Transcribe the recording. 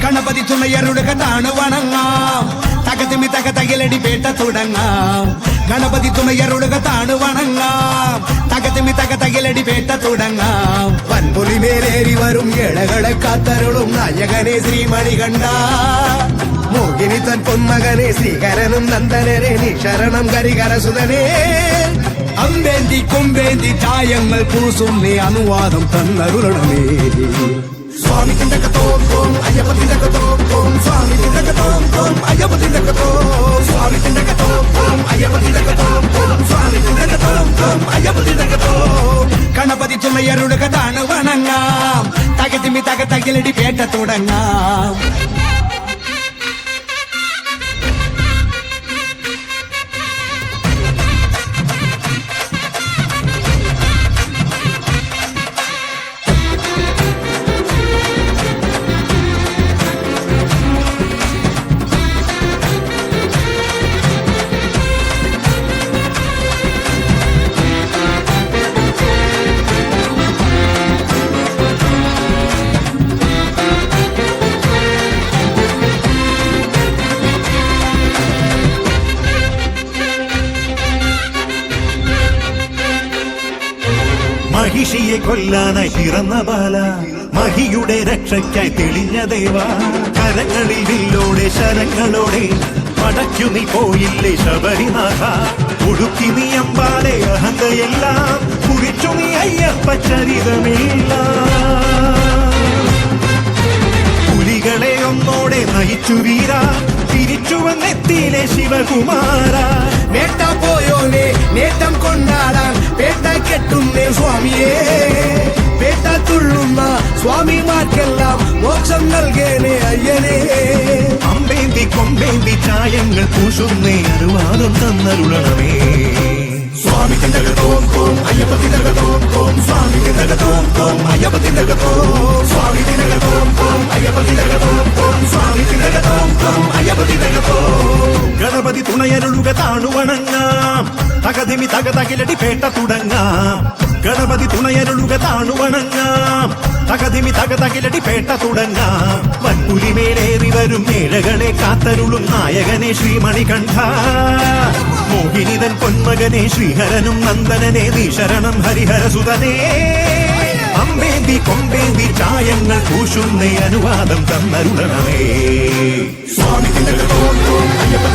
ഗണപതി തുണയരുളുക താണു വണങ്ങാം തകതിമി തകതകിലടി പേട്ട തുടങ്ങാം ഗണപതി തുണയരുളുക താണു വണങ്ങാം തകതിമി തകതകിലടി പേട്ട തുടങ്ങാം വൻപുലി മേലേറി വരും ഏഴകളെ കാത്തരുളും നായകനെ ശ്രീമണികണ്ഠ മോഹിനി തൻ പൊന്മകനെ ശ്രീകരനും നന്ദനനെ നീ ശരണം കരികരസുതനേ അമ്പേന്തി കൊമ്പേന്തി ചായങ്ങൾ പൂസും നീ അനുവാദം തന്നരുളണമേ സ്വാമി തിണ്ടകത്തോം തോം അയ്യപ്പ തിണ്ടകത്തോം തോം സ്വാമി തിണ്ടകത്തോം തോം അയ്യപ്പ തിണ്ടകത്തോം സ്വാമി തിണ്ടകത്തോം തോം അയ്യപ്പ തിണ്ടകത്തോം തോം സ്വാമി തിണ്ടകത്തോം തോം അയ്യപ്പ തിണ്ടകത്തോം ഗണപതി തുണയരുളുക താണു വണങ്ങാം തകതിമി തകതകിലടി പേട്ട തുടങ്ങാം മഹിഷിയെ കൊല്ലാനായി പിറന്ന ബാല മഹിയുടെ രക്ഷയ്ക്കായി തെളിഞ്ഞ ദേവ കരങ്ങളിൽ വില്ലോടെ ശരങ്ങളോടെ മടക്കു നീ പോയില്ലേ ശബരിനാഥ ഉടുക്കി നീ അമ്പാലെ അഹന്തയെല്ലാം കുറിച്ചു നീ അയ്യപ്പ ചരിതമില്ല പുലികളെ ഒന്നോടെ നയിച്ചു വീര തിരിച്ചു വന്നെത്തിയിലെ ശിവകുമാര വേട്ട പോയോനെ നേട്ടം കൊണ്ടാടാൻ പേട്ട കെട്ടുന്നേ സ്വാമിയേ പേട്ട തുള്ളുന്ന സ്വാമിമാർക്കെല്ലാം മോക്ഷം നൽകേനെ അയ്യനേ അമ്പേന്തി കൊമ്പേന്തി ചായങ്ങൾ പൂശുന്നേ അനുവാദം തന്നരുളണമേ സ്വാമി തിണ്ടകത്തോം തോം അയ്യപ്പ തിണ്ടകത്തോം തോം സ്വാമി തിണ്ടകത്തോം തോം അയ്യപ്പ തിണ്ടകത്തോം സ്വാമി തിണ്ടകത്തോം തോം അയ്യപ്പ തിണ്ടകത്തോം തോം സ്വാമി തിണ്ടകത്തോം തോം അയ്യപ്പ തിണ്ടകത്തോം ഗണപതി തുണയരുളുക താണു വണങ്ങാം തകതിമി തകതകിലടി പേട്ട തുടങ്ങാം ഗണപതി തുണയരുളുക താണു വണങ്ങാം തകതിമി തകതകിലടി പേട്ട തുടങ്ങാം വൻപുലി മേലേറി വരും ഏഴകളെ കാത്തരുളും നായകനെ ശ്രീമണികണ്ഠ മോഹിനിതൻ പൊന്മകനെ ശ്രീഹരനും നന്ദനനെ നീ ശരണം ഹരിഹരസുതനേ അമ്പേന്തി കൊമ്പേന്തി ചായങ്ങൾ പൂശുന്നേ അനുവാദം തന്നരുളണമേ സ്വാമി തിണ്ടകത്തോം തോം അയ്യപ്പ